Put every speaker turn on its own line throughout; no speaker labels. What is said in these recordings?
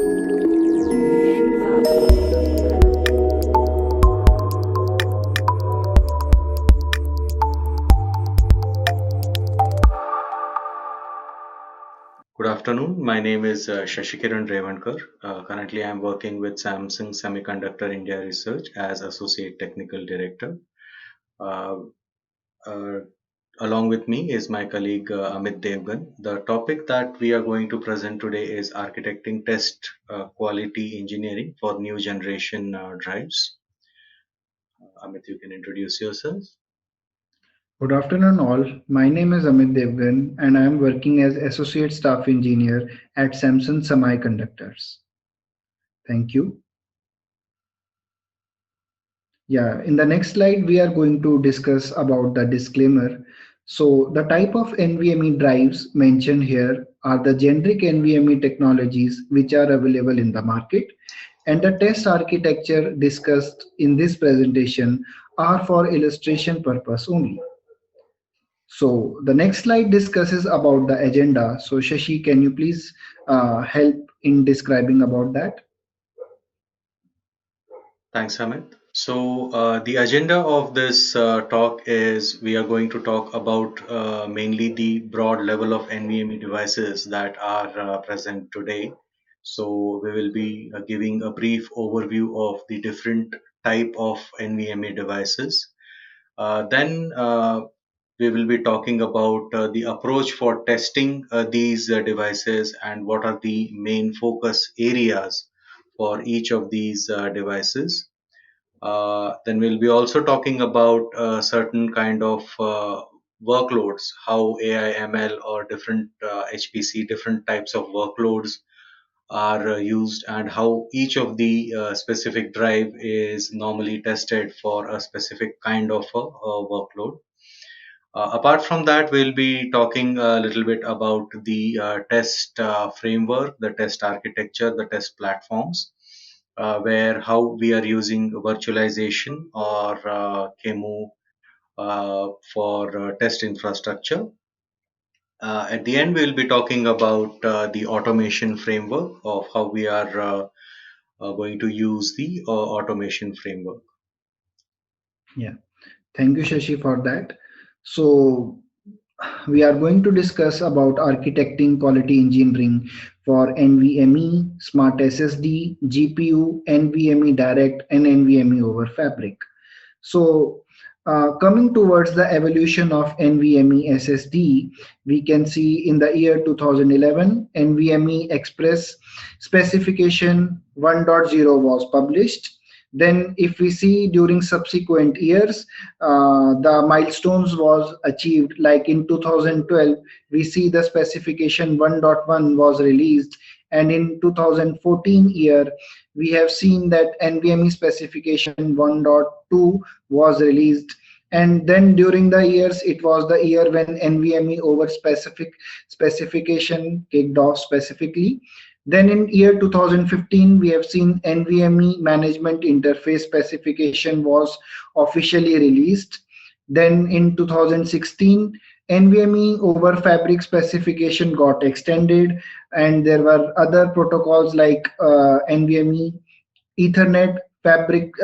Good afternoon. My name is Shashikiran Revankar. Currently, I am working with Samsung Semiconductor India Research as Associate Technical Director. Uh, uh, Along with me is my colleague Amit Devgan. The topic that we are going to present today is architecting test quality engineering for new generation drives. Amit, you can introduce yourself.
Good afternoon, all. My name is Amit Devgan, and I am working as Associate Staff Engineer at Samsung Semiconductors. Thank you. Yeah, in the next slide, we are going to discuss about the disclaimer. So, the type of NVMe drives mentioned here are the generic NVMe technologies which are available in the market, and the test architecture discussed in this presentation are for illustration purpose only. So the next slide discusses about the agenda. So Shashi, can you please help in describing about that?
Thanks, Amit. So, the agenda of this talk is we are going to talk about mainly the broad level of NVMe devices that are present today. So, we will be giving a brief overview of the different type of NVMe devices. Then we will be talking about the approach for testing these devices and what are the main focus areas for each of these devices. Then we'll be also talking about certain kind of workloads, how AI, ML, or different HPC, different types of workloads are used, and how each of the specific drive is normally tested for a specific kind of a workload. Apart from that, we'll be talking a little bit about the test framework, the test architecture, the test platforms, where how we are using virtualization or QEMU for test infrastructure. At the end, we'll be talking about the automation framework of how we are going to use the automation framework.
Yeah, thank you, Shashi, for that. So we are going to discuss about architecting quality engineering for NVMe, Smart SSD, GPU, NVMe Direct, and NVMe over Fabric. So, coming towards the evolution of NVMe SSD, we can see in the year 2011, NVMe Express specification 1.0 was published. Then, if we see during subsequent years, the milestones was achieved. Like in 2012, we see the specification 1.1 was released, and in 2014 year, we have seen that NVMe specification 1.2 was released. And then during the years, it was the year when NVMe over specification kicked off specifically. Then in year 2015, we have seen NVMe management interface specification was officially released. Then in 2016, NVMe over Fabric specification got extended, and there were other protocols like NVMe Ethernet, Fabric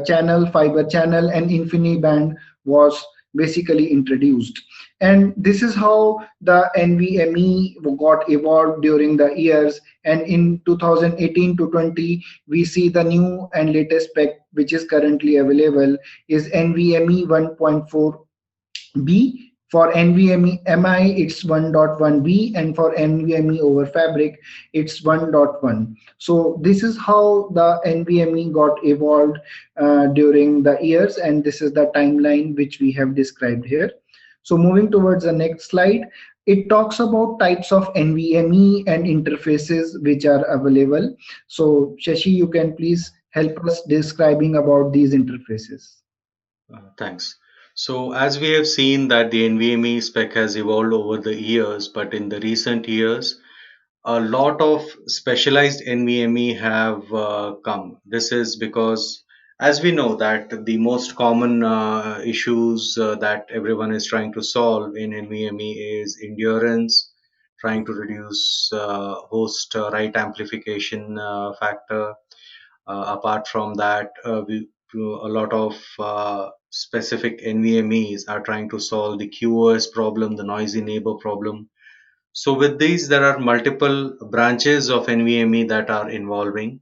channel, Fiber channel, and InfiniBand was basically introduced. And this is how the NVMe got evolved during the years. And in 2018 to 20, we see the new and latest spec which is currently available is NVMe 1.4B. For NVMe MI, it's 1.1B, and for NVMe over Fabric, it's 1.1. So this is how the NVMe got evolved during the years, and this is the timeline which we have described here. So moving towards the next slide, it talks about types of NVMe and interfaces which are available. So Shashi, you can please help us describing about these interfaces.
Thanks. So, as we have seen that the NVMe spec has evolved over the years, but in the recent years, a lot of specialized NVMe have come. This is because, as we know, that the most common issues that everyone is trying to solve in NVMe is endurance, trying to reduce host write amplification factor. Apart from that, a lot of specific NVMEs are trying to solve the QoS problem, the noisy neighbor problem. So with these, there are multiple branches of NVMe that are evolving.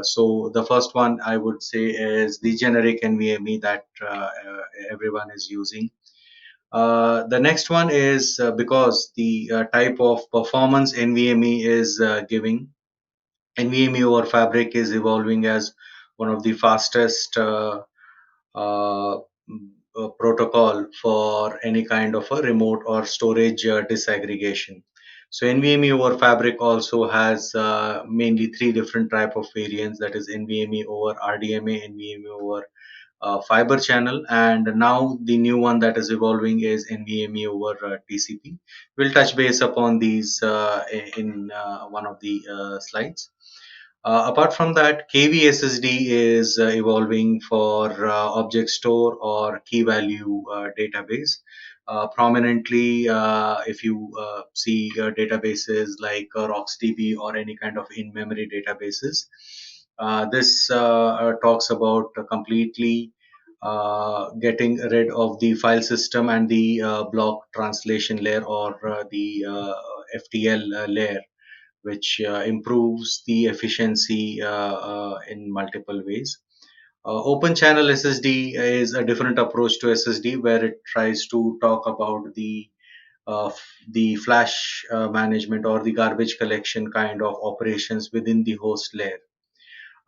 So the first one I would say is the generic NVMe that everyone is using. The next one is because the type of performance NVMe is giving. NVMe over Fabric is evolving as one of the fastest protocol for any kind of a remote or storage disaggregation. So NVMe over Fabric also has mainly three different type of variants, that is NVMe over RDMA, NVMe over fiber channel, and now the new one that is evolving is NVMe over TCP. We'll touch base upon these in one of the slides. Apart from that, KV SSD is evolving for object store or key value database. Prominently, if you see databases like RocksDB or any kind of in-memory databases, this talks about completely getting rid of the file system and the block translation layer or the FTL layer, which improves the efficiency in multiple ways. Open channel SSD is a different approach to SSD where it tries to talk about the flash management or the garbage collection kind of operations within the host layer.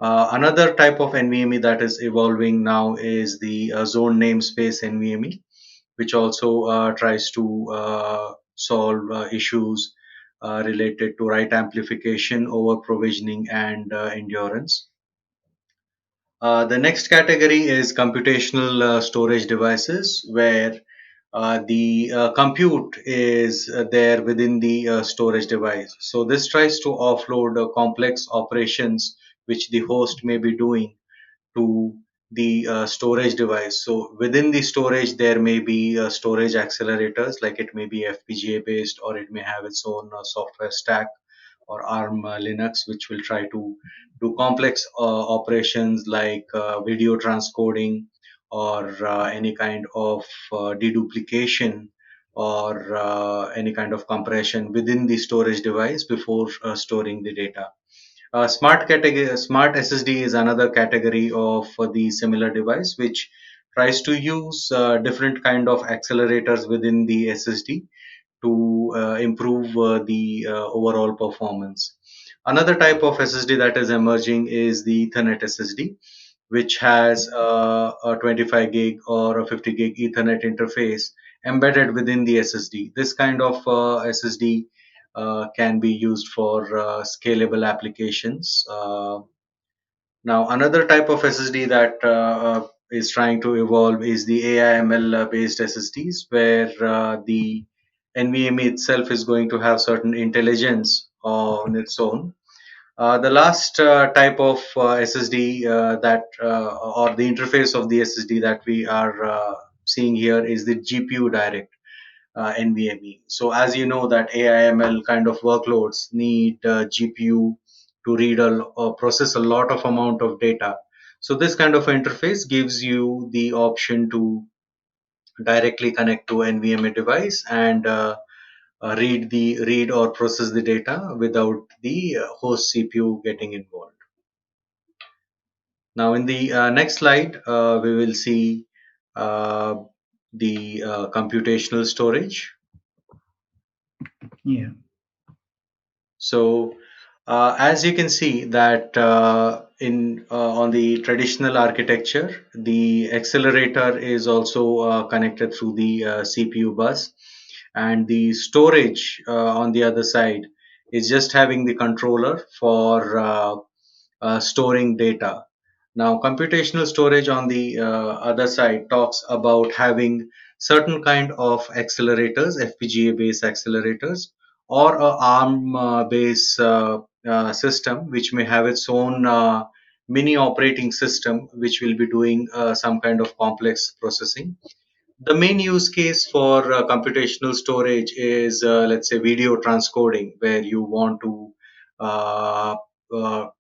Another type of NVMe that is evolving now is the zone namespace NVMe, which also tries to solve issues related to write amplification, over provisioning, and endurance. The next category is computational storage devices, where the compute is there within the storage device. So this tries to offload complex operations which the host may be doing to the storage device. So within the storage, there may be storage accelerators, like it may be FPGA based, or it may have its own software stack or ARM Linux, which will try to do complex operations like video transcoding or any kind of deduplication or any kind of compression within the storage device before storing the data. Smart SSD is another category of the similar device, which tries to use different kind of accelerators within the SSD to improve the overall performance. Another type of SSD that is emerging is the Ethernet SSD, which has a 25 gig or a 50 gig Ethernet interface embedded within the SSD. This kind of SSD can be used for scalable applications. Now, another type of SSD that is trying to evolve is the AI/ML based SSDs, where the NVMe itself is going to have certain intelligence on its own. The last type of SSD that or the interface of the SSD that we are seeing here is the GPU Direct NVMe. So as you know that AI/ML kind of workloads need GPU to read or process a lot of amount of data. So this kind of interface gives you the option to directly connect to NVMe device and read or process the data without the host CPU getting involved. Now in the next slide, we will see uh, the computational storage.
Yeah.
So, as you can see that in on the traditional architecture, the accelerator is also connected through the CPU bus, and the storage on the other side is just having the controller for storing data. Now, computational storage on the other side talks about having certain kind of accelerators, FPGA-based accelerators, or a ARM-based system, which may have its own mini operating system, which will be doing some kind of complex processing. The main use case for computational storage is, let's say, video transcoding, where you want to uh,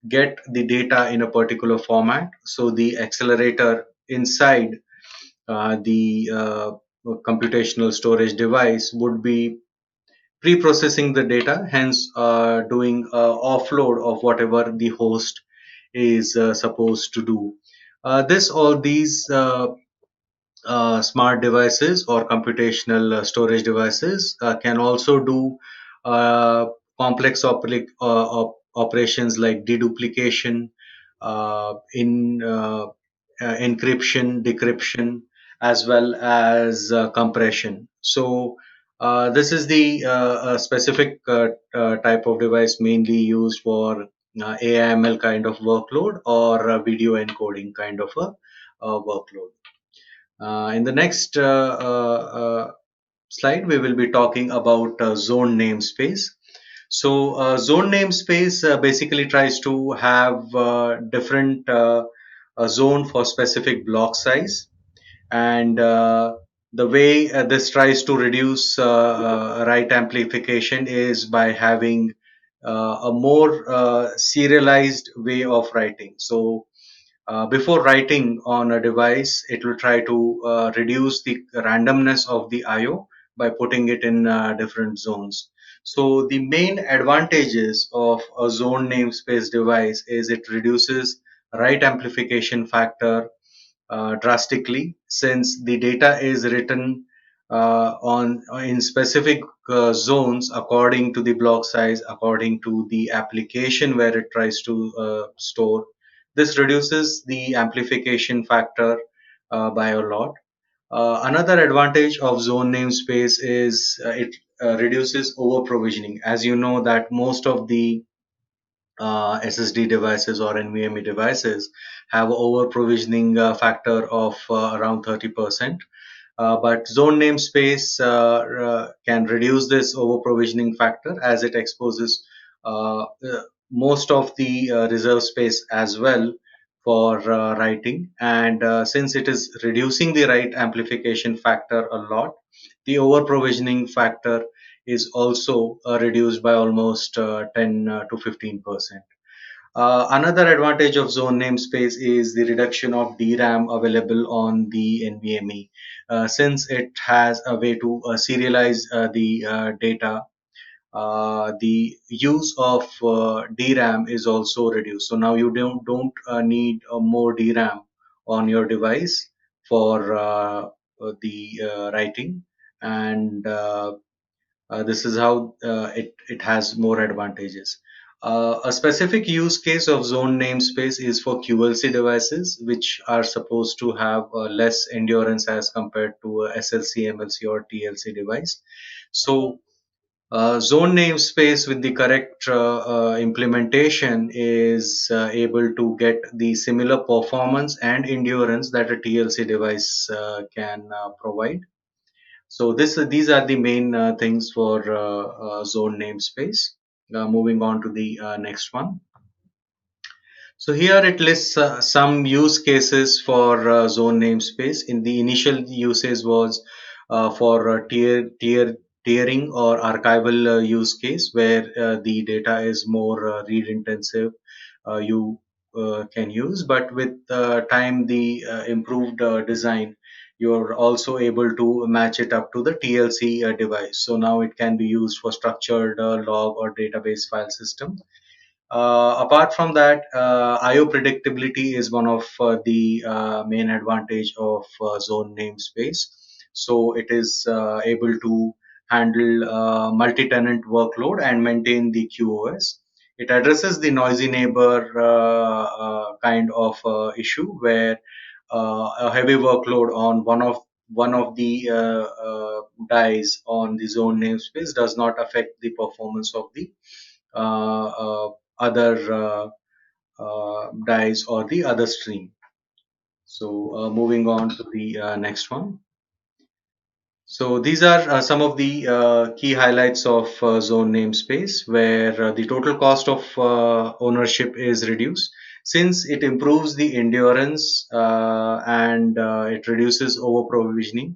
get the data in a particular format. So the accelerator inside the computational storage device would be pre-processing the data, hence doing offload of whatever the host is supposed to do. This all these smart devices or computational storage devices can also do uh, complex operations like deduplication, in encryption, decryption, as well as compression. So this is the specific type of device mainly used for AIML kind of workload or video encoding kind of a workload. In the next slide, we will be talking about zone namespace. So, zone namespace basically tries to have different a zone for specific block size, and the way this tries to reduce write amplification is by having a more serialized way of writing. So before writing on a device, it will try to reduce the randomness of the I/O by putting it in different zones. So the main advantages of a zone namespace device is it reduces write amplification factor drastically, since the data is written on in specific zones according to the block size, according to the application where it tries to store. This reduces the amplification factor by a lot. Another advantage of zone namespace is it reduces over provisioning. As you know that most of the SSD devices or NVMe devices have over provisioning factor of around 30%. But zone namespace can reduce this over provisioning factor as it exposes most of the reserve space as well for writing. And since it is reducing the write amplification factor a lot, the over provisioning factor is also reduced by almost 10 to 15%. Another advantage of zone namespace is the reduction of DRAM available on the NVMe. Since it has a way to serialize the data, the use of DRAM is also reduced. So now you don't need more DRAM on your device for the writing, and this is how it has more advantages. A specific use case of zone namespace is for QLC devices, which are supposed to have less endurance as compared to a SLC, MLC, or TLC device. So, zone namespace with the correct implementation is able to get the similar performance and endurance that a TLC device can provide. So these are the main things for zone namespace. Moving on to the next one. So here it lists some use cases for zone namespace. In the initial usage was for tiering or archival use case, where the data is more read intensive. You can use, but with time, the improved design, you're also able to match it up to the TLC device. So now it can be used for structured log or database file system. Apart from that, IO predictability is one of the main advantage of zone namespace. So it is able to handle multi-tenant workload and maintain the QoS. It addresses the noisy neighbor kind of issue, where a heavy workload on one of the dies on the zone namespace does not affect the performance of the uh, other dies or the other stream. So moving on to the next one. So these are some of the key highlights of zone namespace, where the total cost of ownership is reduced, since it improves the endurance and it reduces over provisioning.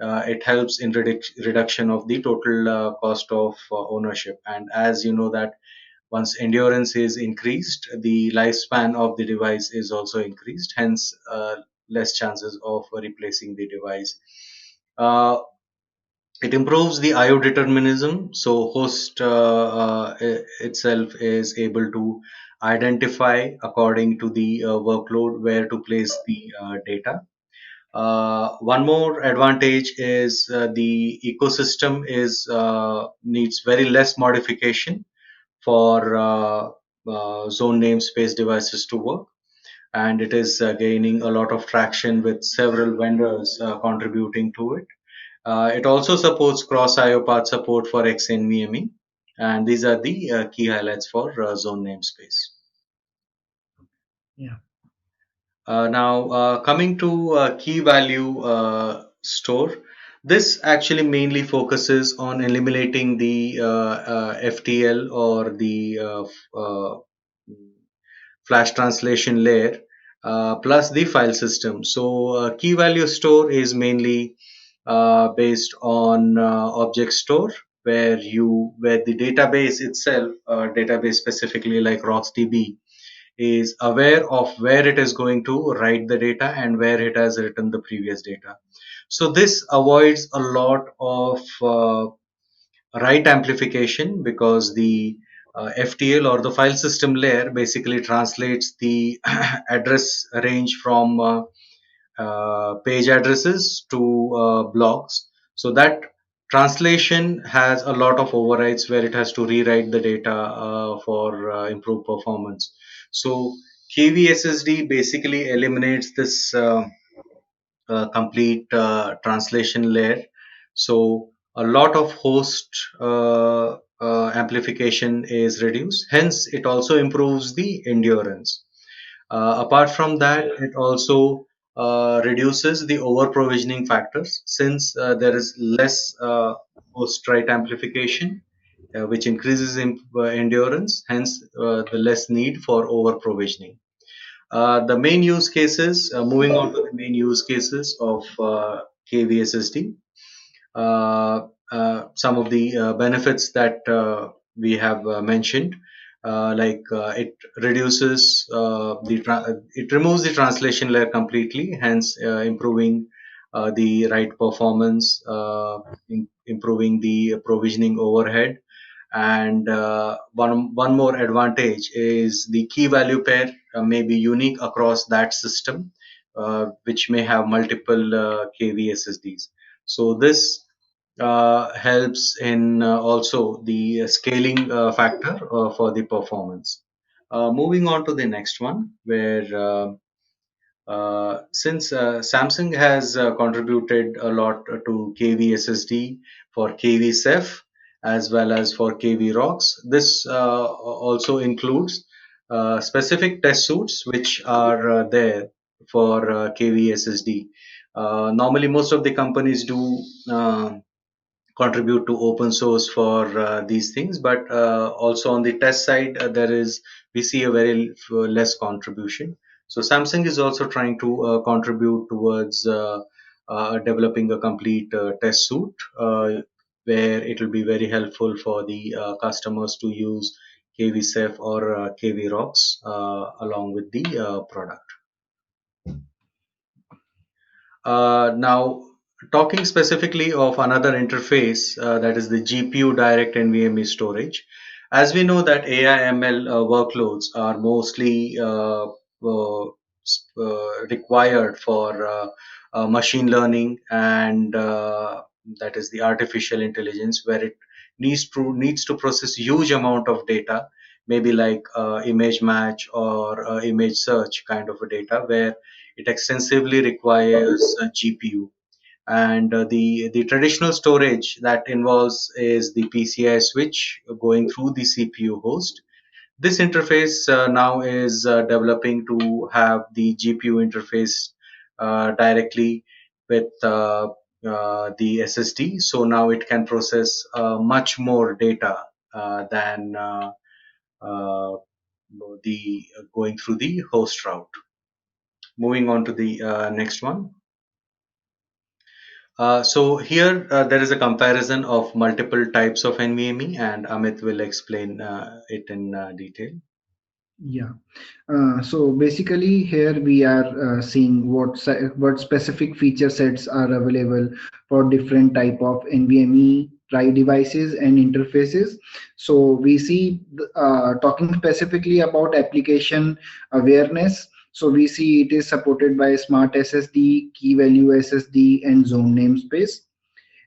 it helps in reduction of the total cost of ownership. And as you know that once endurance is increased, the lifespan of the device is also increased, hence less chances of replacing the device. Uh, it improves the IO determinism, so host itself is able to identify according to the workload where to place the data. One more advantage is the ecosystem is needs very less modification for zone namespace devices to work, and it is gaining a lot of traction with several vendors contributing to it. It also supports cross IO path support for XNVMe, and these are the key highlights for zone namespace.
Yeah.
Now, coming to key value store, this actually mainly focuses on eliminating the FTL or the flash translation layer plus the file system. So, key value store is mainly based on object store, where the database itself, database specifically like RocksDB, is aware of where it is going to write the data and where it has written the previous data. So this avoids a lot of write amplification because the FTL or the file system layer basically translates the address range from page addresses to blocks. So that translation has a lot of overrides where it has to rewrite the data for improved performance. So KVSSD basically eliminates this complete translation layer. So a lot of host amplification is reduced. Hence, it also improves the endurance. Apart from that, it also reduces the over provisioning factors since there is less host write amplification, which increases endurance, hence the less need for over provisioning. The main use cases, moving on to the main use cases of KVSSD, some of the benefits that we have mentioned, it reduces it removes the translation layer completely, hence improving the write performance, improving the provisioning overhead, and one more advantage is the key value pair may be unique across that system, which may have multiple KVSSDs. So this helps in also the scaling factor for the performance. Moving on to the next one, where since Samsung has contributed a lot to KV SSD for KV Ceph as well as for KV ROX, this also includes specific test suites which are there for KV SSD. Normally, most of the companies do contribute to open source for these things, but also on the test side there is, we see a very less contribution. So Samsung is also trying to contribute towards developing a complete test suite where it will be very helpful for the customers to use KV Ceph or KV ROX along with the product. Now, talking specifically of another interface, that is the GPU Direct NVMe storage. As we know that AI ML workloads are mostly required for machine learning and that is the artificial intelligence, where it needs to process huge amount of data, maybe like image match or image search kind of a data, where it extensively requires a GPU. And the traditional storage that involves is the PCI switch going through the CPU host. This interface now is developing to have the GPU interface directly with the SSD. So now it can process much more data than uh, the going through the host route. Moving on to the next one. So here there is a comparison of multiple types of NVMe, and Amit will explain it in detail.
Yeah. So basically, here we are seeing what specific feature sets are available for different type of NVMe drive devices and interfaces. So we see talking specifically about application awareness. So we see it is supported by Smart SSD, Key Value SSD, and Zone Namespace.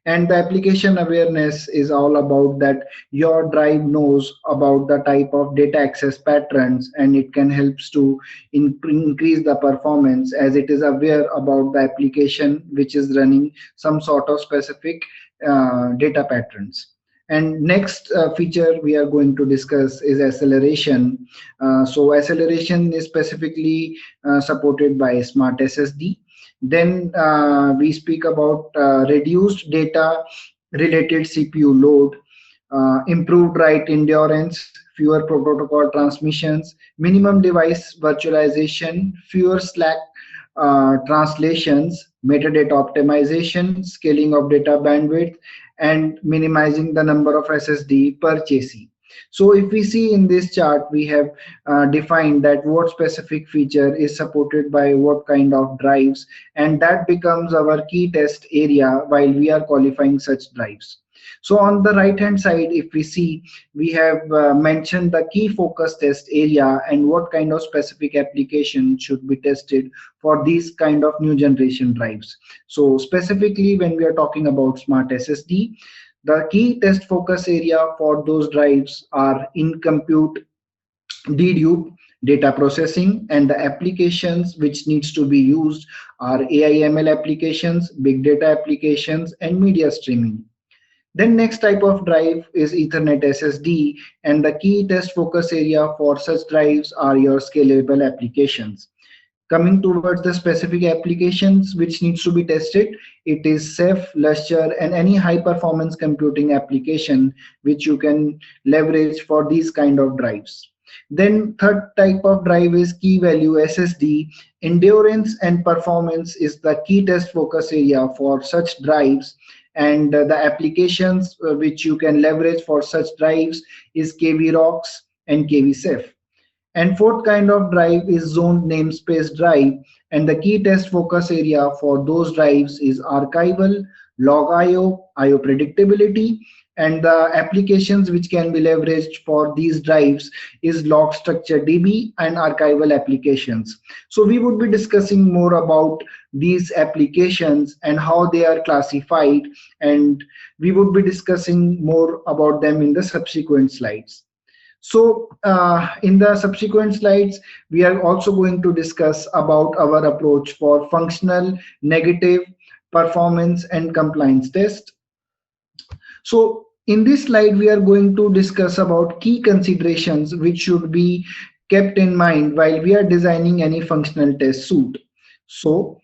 And the application awareness is all about that your drive knows about the type of data access patterns, and it can helps to increase the performance as it is aware about the application which is running some sort of specific data patterns. And next feature we are going to discuss is acceleration. So acceleration is specifically supported by Smart SSD. Then we speak about reduced data related CPU load, improved write endurance, fewer protocol transmissions, minimum device virtualization, fewer slack translations, metadata optimization, scaling of data bandwidth, and minimizing the number of SSD per chassis. So if we see in this chart, we have defined that what specific feature is supported by what kind of drives, and that becomes our key test area while we are qualifying such drives. So on the right hand side, if we see, we have mentioned the key focus test area and what kind of specific application should be tested for these kind of new generation drives. So specifically when we are talking about Smart SSD, the key test focus area for those drives are in compute, dedupe, data processing, and the applications which needs to be used are AI ML applications, big data applications, and media streaming. Then next type of drive is Ethernet SSD, and the key test focus area for such drives are your scalable applications. Coming towards the specific applications which needs to be tested, it is Ceph, Lustre, and any high performance computing application which you can leverage for these kind of drives. Then third type of drive is key value SSD. Endurance and performance is the key test focus area for such drives, and the applications which you can leverage for such drives is KV-ROX and KV-Ceph. And fourth kind of drive is zoned namespace drive. And the key test focus area for those drives is archival, log IO, IO predictability, and the applications which can be leveraged for these drives is log structure DB and archival applications. So we would be discussing more about these applications and how they are classified, and we would be discussing more about them in the subsequent slides. So in the subsequent slides, we are also going to discuss about our approach for functional, negative, performance, and compliance test. So in this slide, we are going to discuss about key considerations which should be kept in mind while we are designing any functional test suite. So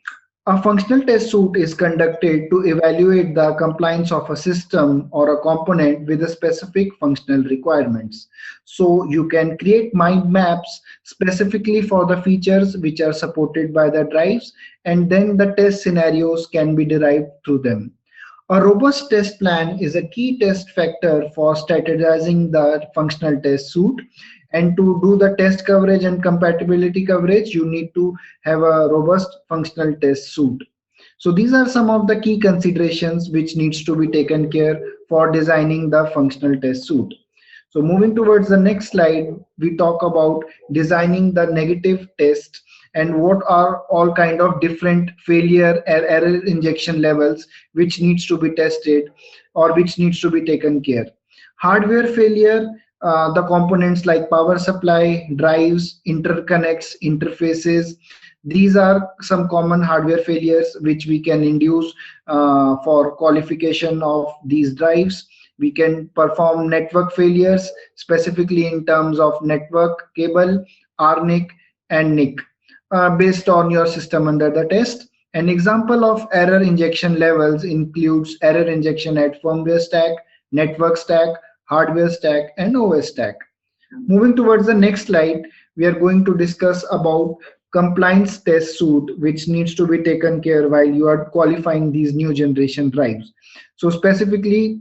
a functional test suite is conducted to evaluate the compliance of a system or a component with a specific functional requirements. So you can create mind maps specifically for the features which are supported by the drives, and then the test scenarios can be derived through them. A robust test plan is a key test factor for strategizing the functional test suite. And to do the test coverage and compatibility coverage, you need to have a robust functional test suite. So these are some of the key considerations which needs to be taken care for designing the functional test suite. So moving towards the next slide, we talk about designing the negative test and what are all kind of different failure or error injection levels which needs to be tested or which needs to be taken care. Hardware failure, the components like power supply, drives, interconnects, interfaces. These are some common hardware failures which we can induce for qualification of these drives. We can perform network failures specifically in terms of network, cable, RNIC, and NIC based on your system under the test. An example of error injection levels includes error injection at firmware stack, network stack, hardware stack, and OS stack. Moving towards the next slide, we are going to discuss about compliance test suite which needs to be taken care while you are qualifying these new generation drives. So specifically,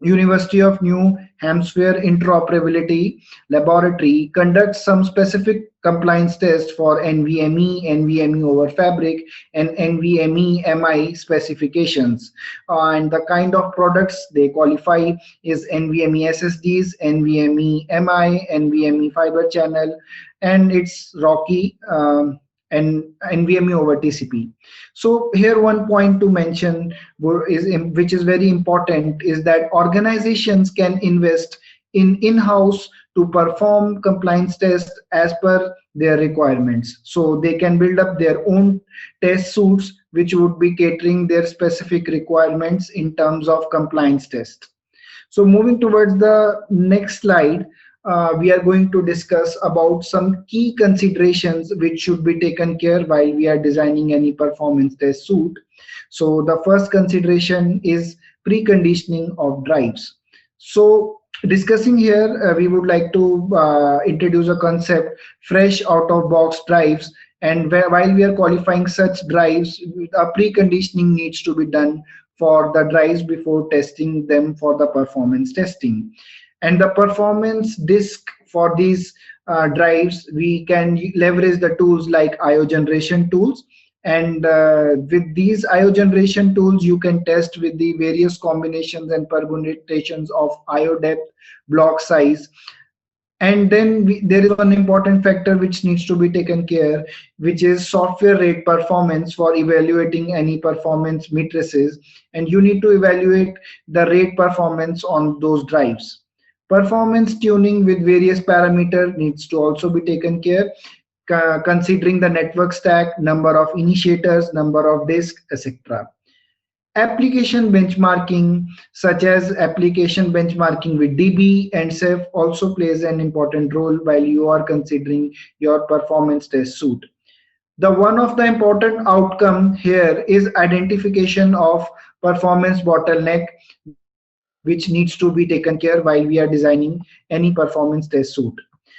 University of New Hampshire Interoperability Laboratory conducts some specific compliance tests for NVMe, NVMe over Fabric, and NVMe MI specifications. And the kind of products they qualify is NVMe SSDs, NVMe MI, NVMe fiber channel, and it's Rocky and NVMe over TCP. So here one point to mention which is very important is that organizations can invest in in-house to perform compliance tests as per their requirements. So they can build up their own test suites which would be catering their specific requirements in terms of compliance test. So moving towards the next slide, we are going to discuss about some key considerations which should be taken care while we are designing any performance test suite. So the first consideration is preconditioning of drives. So discussing here, we would like to introduce a concept, fresh out of box drives. And while we are qualifying such drives, a preconditioning needs to be done for the drives before testing them for the performance testing. And the performance disk for these drives, we can leverage the tools like IO generation tools. And with these IO generation tools, you can test with the various combinations and permutations of IO depth, block size. And then there is one important factor which needs to be taken care, which is software rate performance for evaluating any performance matrices. And you need to evaluate the rate performance on those drives. Performance tuning with various parameter needs to also be taken care, considering the network stack, number of initiators, number of disks, etc. Application benchmarking, such as application benchmarking with DB and Ceph, also plays an important role while you are considering your performance test suite. The one of the important outcome here is identification of performance bottleneck, which needs to be taken care while we are designing any performance test suite.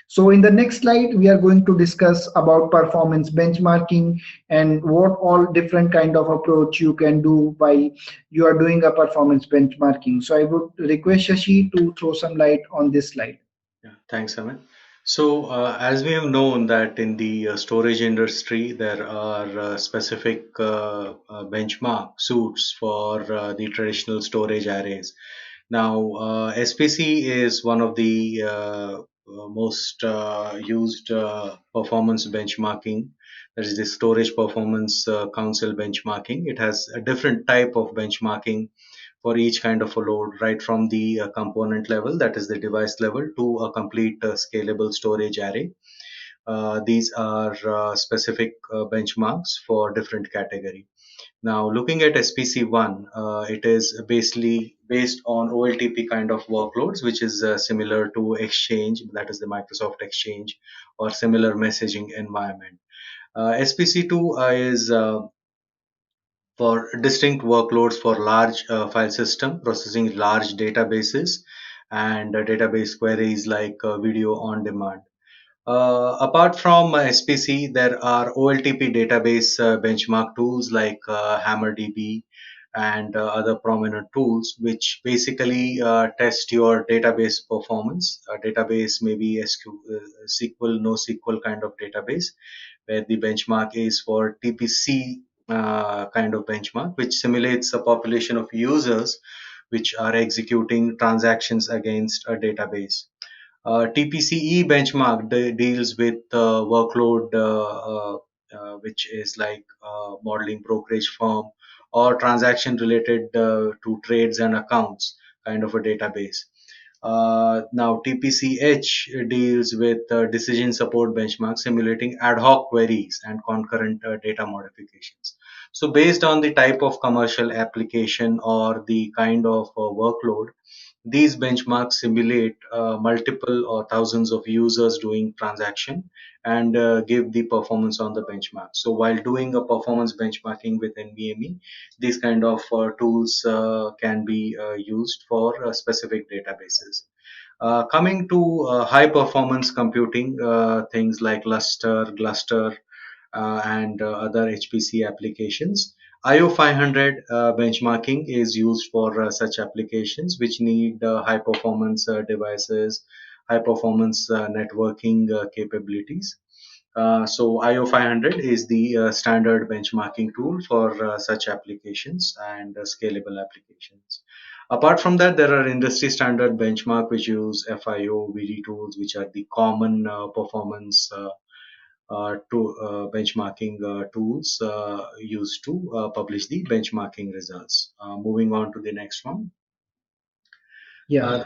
So in the next slide, we are going to discuss about performance benchmarking and what all different kind of approach you can do while you are doing a performance benchmarking. So I would request Shashi to throw some light on this slide.
Yeah, thanks, Amit. So, as we have known that in the storage industry, there are specific benchmark suits for the traditional storage arrays. Now, SPC is one of the most used performance benchmarking. That is the Storage Performance Council benchmarking. It has a different type of benchmarking for each kind of a load, right from the component level, that is the device level, to a complete scalable storage array. These are specific benchmarks for different category. Now, looking at SPC1, it is basically based on OLTP kind of workloads, which is similar to Exchange, that is the Microsoft Exchange, or similar messaging environment. SPC2 is for distinct workloads for large file system processing large databases and database queries like video on demand. Apart from SPC, there are OLTP database benchmark tools like HammerDB and other prominent tools, which basically test your database performance. A database may be SQL, NoSQL kind of database, where the benchmark is for TPC kind of benchmark, which simulates a population of users which are executing transactions against a database. TPCE benchmark deals with workload, which is like modeling brokerage firm or transaction related to trades and accounts kind of a database. Now, TPCH deals with decision support benchmark simulating ad hoc queries and concurrent data modifications. So, based on the type of commercial application or the kind of workload, these benchmarks simulate multiple or thousands of users doing transaction and give the performance on the benchmark. So while doing a performance benchmarking with NVMe, these kind of tools can be used for specific databases. Coming to high performance computing, things like Lustre, Gluster, and other HPC applications. IO 500 benchmarking is used for such applications which need high performance devices, high performance networking capabilities. So IO 500 is the standard benchmarking tool for such applications and scalable applications. Apart from that, there are industry standard benchmark which use FIO, VD tools, which are the common performance benchmarking tools used to publish the benchmarking results. Moving on to the next one.
Yeah.
Uh,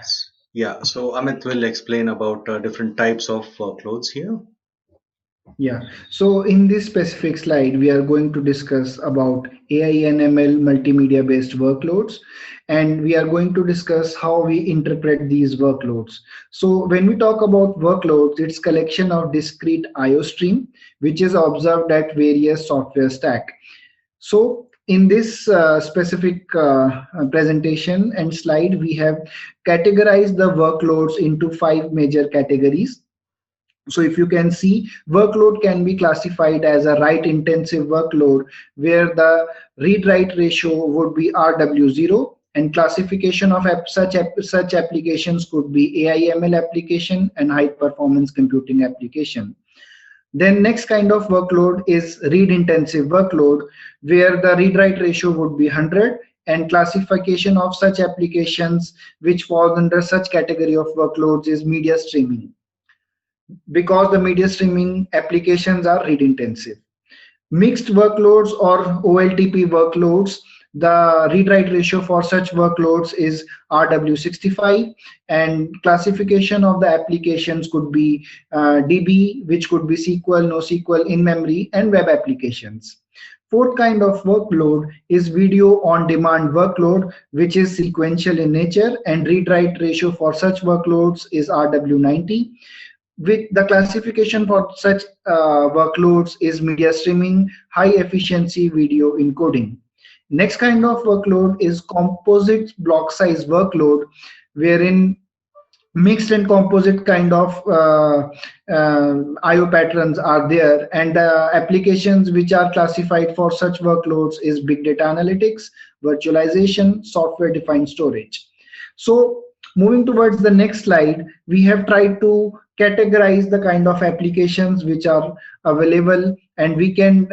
yeah, so Amit will explain about different types of workloads here.
Yeah. So in this specific slide, we are going to discuss about AI and ML multimedia based workloads, and we are going to discuss how we interpret these workloads. So when we talk about workloads, it's collection of discrete IO stream, which is observed at various software stack. So in this specific presentation and slide, we have categorized the workloads into 5 major categories. So if you can see, workload can be classified as a write intensive workload where the read write ratio would be RW0, and classification of such applications could be AIML application and high performance computing application. Then next kind of workload is read intensive workload where the read write ratio would be 100, and classification of such applications which fall under such category of workloads is media streaming, because the media streaming applications are read intensive. Mixed workloads or OLTP workloads, the read write ratio for such workloads is RW65, and classification of the applications could be DB, which could be SQL, NoSQL, in memory, and web applications. Fourth kind of workload is video on demand workload, which is sequential in nature, and read write ratio for such workloads is RW90. With the classification for such workloads is media streaming, high efficiency video encoding. Next kind of workload is composite block size workload, wherein mixed and composite kind of IO patterns are there, and applications which are classified for such workloads is big data analytics, virtualization, software defined storage. So moving towards the next slide, we have tried to categorize the kind of applications which are available, and we can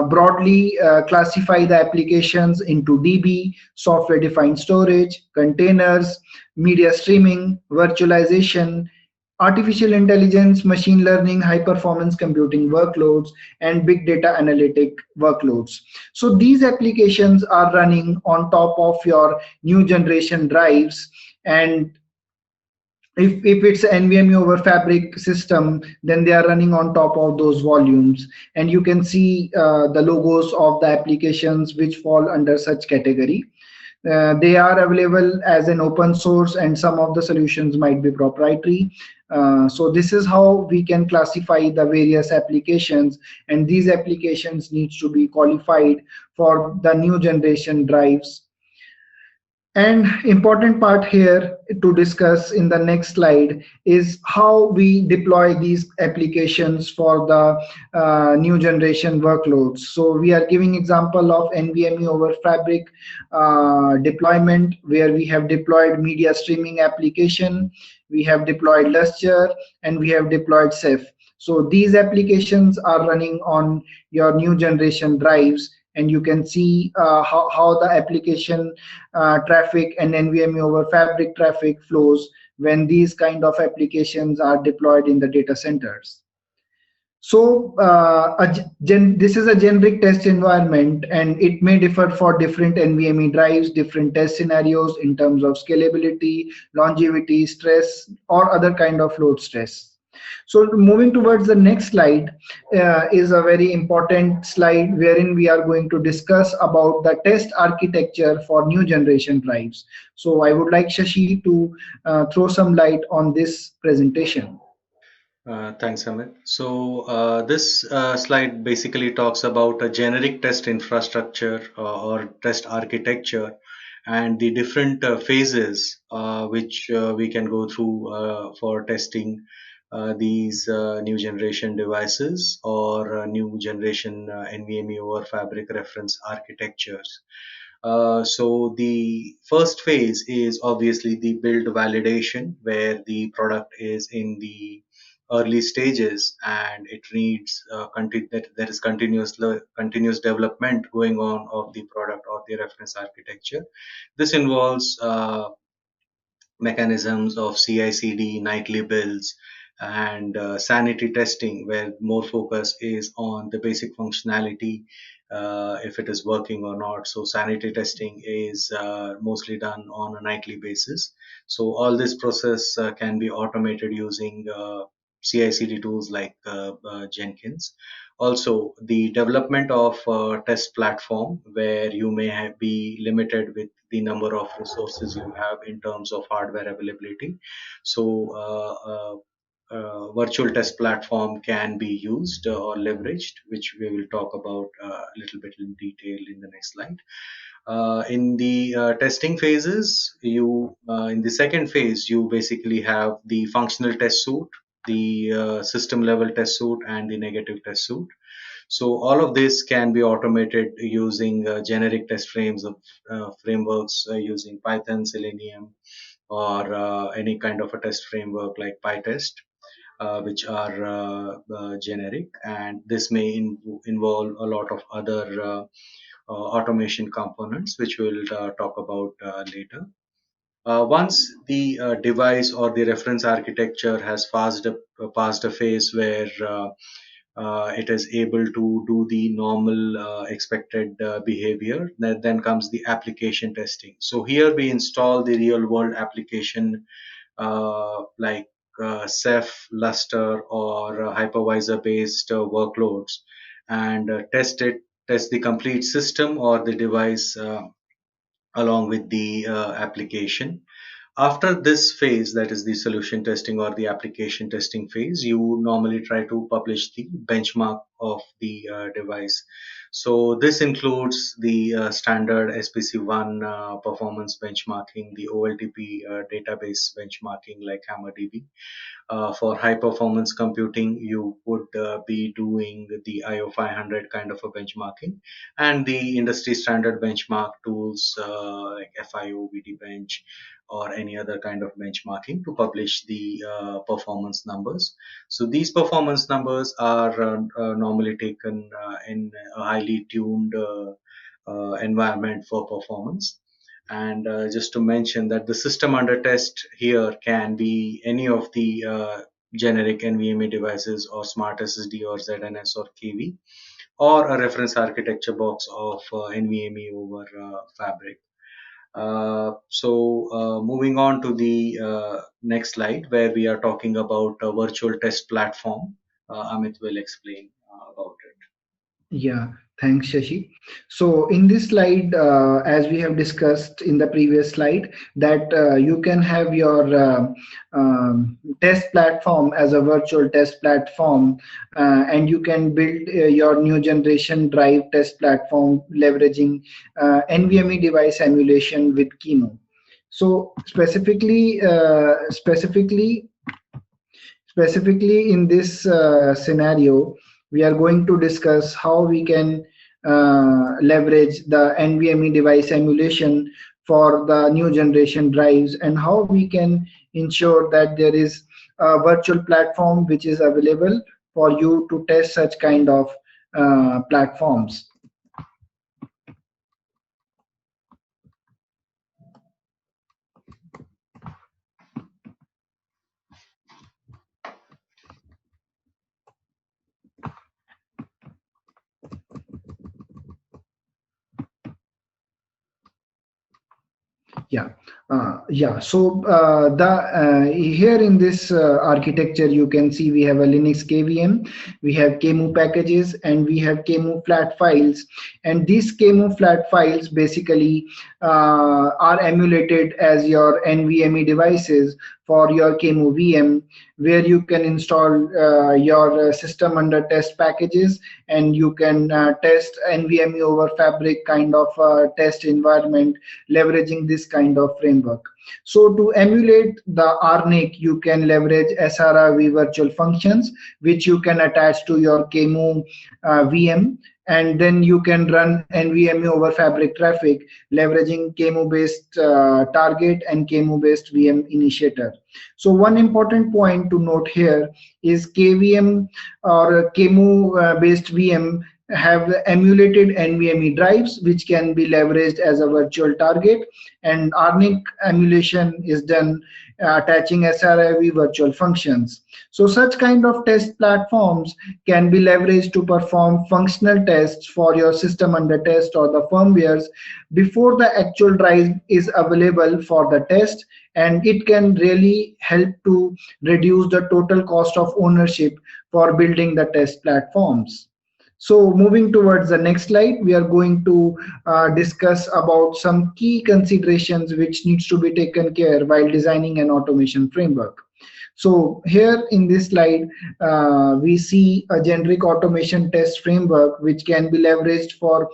broadly classify the applications into DB, software defined storage, containers, media streaming, virtualization, artificial intelligence, machine learning, high performance computing workloads, and big data analytic workloads. So these applications are running on top of your new generation drives, and if it's NVMe over fabric system, then they are running on top of those volumes, and you can see the logos of the applications which fall under such category. They are available as an open source, and some of the solutions might be proprietary. So this is how we can classify the various applications, and these applications needs to be qualified for the new generation drives. And important part here to discuss in the next slide is how we deploy these applications for the new generation workloads. So we are giving example of NVMe over Fabric deployment, where we have deployed media streaming application, we have deployed Lustre, and we have deployed Ceph. So these applications are running on your new generation drives, and you can see how the application traffic and NVMe over Fabric traffic flows when these kind of applications are deployed in the data centers. So this is a generic test environment, and it may differ for different NVMe drives, different test scenarios in terms of scalability, longevity, stress, or other kind of load stress. So moving towards the next slide is a very important slide wherein we are going to discuss about the test architecture for new generation drives. So I would like Shashi to throw some light on this presentation.
Thanks, Amit. So this slide basically talks about a generic test infrastructure or test architecture and the different phases which we can go through for testing these new generation devices or new generation NVMe over fabric reference architectures. So the first phase is obviously the build validation, where the product is in the early stages and it needs that there is continuous development going on of the product or the reference architecture. This involves mechanisms of CI/CD, nightly builds, and sanity testing, where more focus is on the basic functionality, if it is working or not. So sanity testing is mostly done on a nightly basis. So all this process can be automated using CI/CD tools like Jenkins. Also, the development of a test platform, where you may be limited with the number of resources you have in terms of hardware availability. So, virtual test platform can be used or leveraged, which we will talk about a little bit in detail in the next slide. In the testing phases, in the second phase, you basically have the functional test suite, the system level test suite, and the negative test suite. So all of this can be automated using generic test frameworks using Python, Selenium, or any kind of a test framework like PyTest, which are generic, and this may involve a lot of other automation components, which we'll talk about later. Once the device or the reference architecture has passed a phase where it is able to do the normal expected behavior, then comes the application testing. So here we install the real world application like Ceph, Lustre, or hypervisor based workloads, and test the complete system or the device along with the application. After this phase, that is the solution testing or the application testing phase, you normally try to publish the benchmark of the device. So this includes the standard SPC1 performance benchmarking, the OLTP database benchmarking like HammerDB. For high performance computing, you would be doing the IO 500 kind of a benchmarking, and the industry standard benchmark tools like FIO, VDBench, or any other kind of benchmarking to publish the performance numbers. So these performance numbers are normally taken in a highly tuned environment for performance. And just to mention that the system under test here can be any of the generic NVMe devices or Smart SSD or ZNS or KV, or a reference architecture box of NVMe over Fabric. Moving on to the next slide, where we are talking about a virtual test platform. Amit will explain about it.
Yeah, thanks, Shashi. So in this slide, as we have discussed in the previous slide, that you can have your test platform as a virtual test platform, and you can build your new generation drive test platform leveraging NVMe device emulation with QEMU. So specifically in this scenario, we are going to discuss how we can leverage the NVMe device emulation for the new generation drives, and how we can ensure that there is a virtual platform which is available for you to test such kind of platforms. Yeah. So the here in this architecture, you can see we have a Linux KVM, we have QEMU packages, and we have QEMU flat files. And these QEMU flat files basically are emulated as your NVMe devices for your QEMU VM, where you can install your system under test packages, and you can test NVMe over Fabric kind of test environment leveraging this kind of framework. So to emulate the RNIC, you can leverage SRIV virtual functions, which you can attach to your QEMU VM, and then you can run NVMe over Fabric traffic leveraging QEMU based target and QEMU based VM initiator. So one important point to note here is KVM or QEMU based VM have emulated NVMe drives, which can be leveraged as a virtual target, and RNIC emulation is done attaching SRIV virtual functions. So such kind of test platforms can be leveraged to perform functional tests for your system under test or the firmwares before the actual drive is available for the test, and it can really help to reduce the total cost of ownership for building the test platforms. So moving towards the next slide, we are going to discuss about some key considerations which needs to be taken care while designing an automation framework. So here in this slide, we see a generic automation test framework which can be leveraged for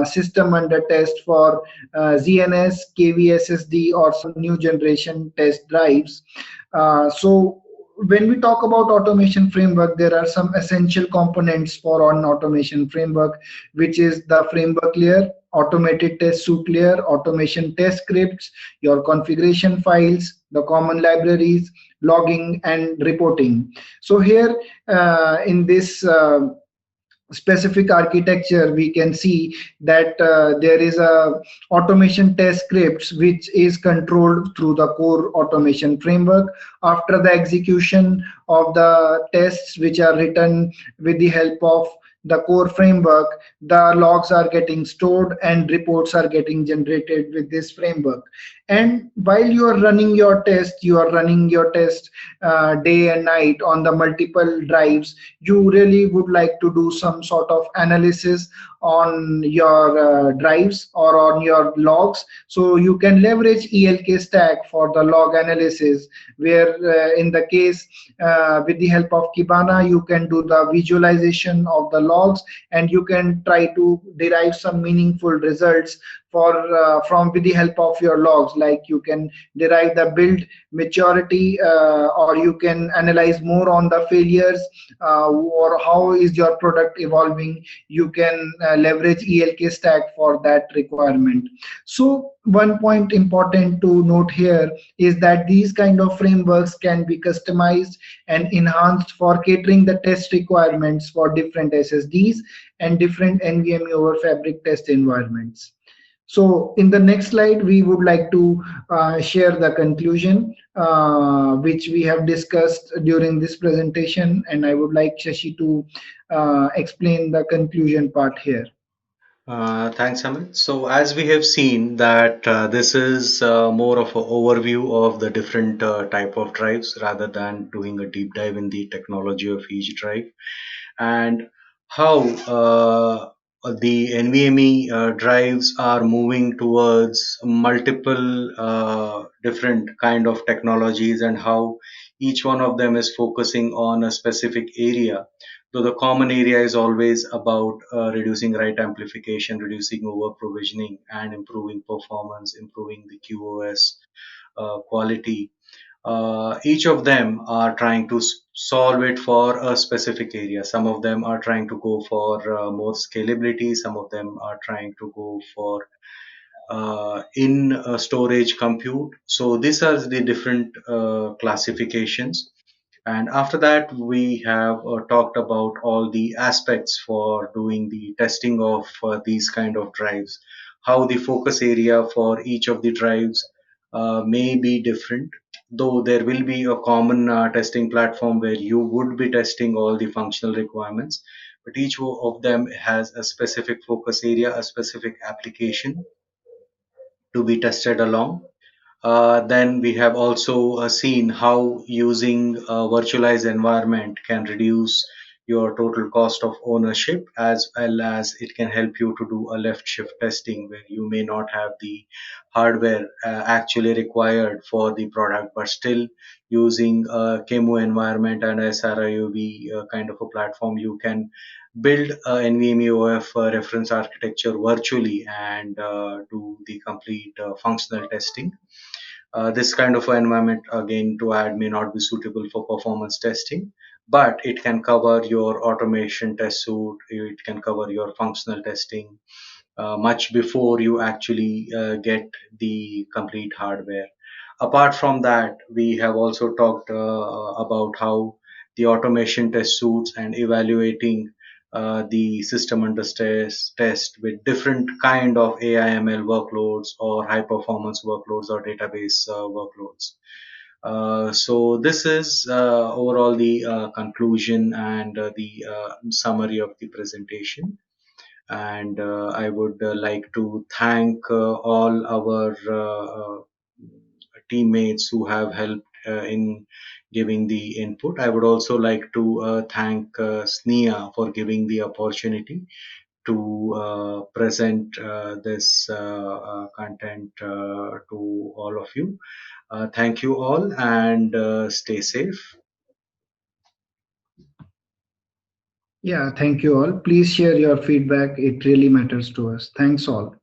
system under test for ZNS, KVSSD, or some new generation test drives. So when we talk about automation framework, there are some essential components for an automation framework, which is the framework layer, automated test suite layer, automation test scripts, your configuration files, the common libraries, logging and reporting. So here in this specific architecture, we can see that there is a automation test scripts which is controlled through the core automation framework. After the execution of the tests which are written with the help of the core framework, the logs are getting stored and reports are getting generated with this framework. And while you are running your test, you are running your test day and night on the multiple drives. You really would like to do some sort of analysis on your drives or on your logs. So you can leverage ELK stack for the log analysis, where in the case with the help of Kibana, you can do the visualization of the logs, and you can try to derive some meaningful results for from with the help of your logs. Like you can derive the build maturity, or you can analyze more on the failures, or how is your product evolving. You can leverage ELK stack for that requirement. So one point important to note here is that these kind of frameworks can be customized and enhanced for catering the test requirements for different SSDs and different NVMe over Fabric test environments. So in the next slide, we would like to share the conclusion which we have discussed during this presentation, and I would like Shashi to explain the conclusion part here.
Thanks, Amit. So, as we have seen that this is more of an overview of the different type of drives rather than doing a deep dive in the technology of each drive, and how the NVMe drives are moving towards multiple different kind of technologies, and how each one of them is focusing on a specific area, though the common area is always about reducing write amplification, reducing over provisioning, and improving performance, improving the QoS quality. Each of them are trying to solve it for a specific area. Some of them are trying to go for more scalability. Some of them are trying to go for in storage compute. So these are the different classifications. And after that, we have talked about all the aspects for doing the testing of these kind of drives, how the focus area for each of the drives may be different, though there will be a common testing platform where you would be testing all the functional requirements, but each of them has a specific focus area, a specific application to be tested along. Then we have also seen how using a virtualized environment can reduce your total cost of ownership, as well as it can help you to do a left shift testing where you may not have the hardware actually required for the product, but still using a QEMU environment and SRIOV kind of a platform, you can build a NVMe-oF reference architecture virtually and do the complete functional testing. This kind of environment, again, to add, may not be suitable for performance testing, but it can cover your automation test suite, it can cover your functional testing much before you actually get the complete hardware. Apart from that, we have also talked about how the automation test suites and evaluating the system under stress test with different kind of AI/ML workloads or high performance workloads or database workloads. So this is overall the conclusion and the summary of the presentation. And I would like to thank all our teammates who have helped in giving the input. I would also like to thank SNIA for giving the opportunity to present this content to all of you. Thank you all and stay safe.
Yeah, thank you all. Please share your feedback. It really matters to us. Thanks all.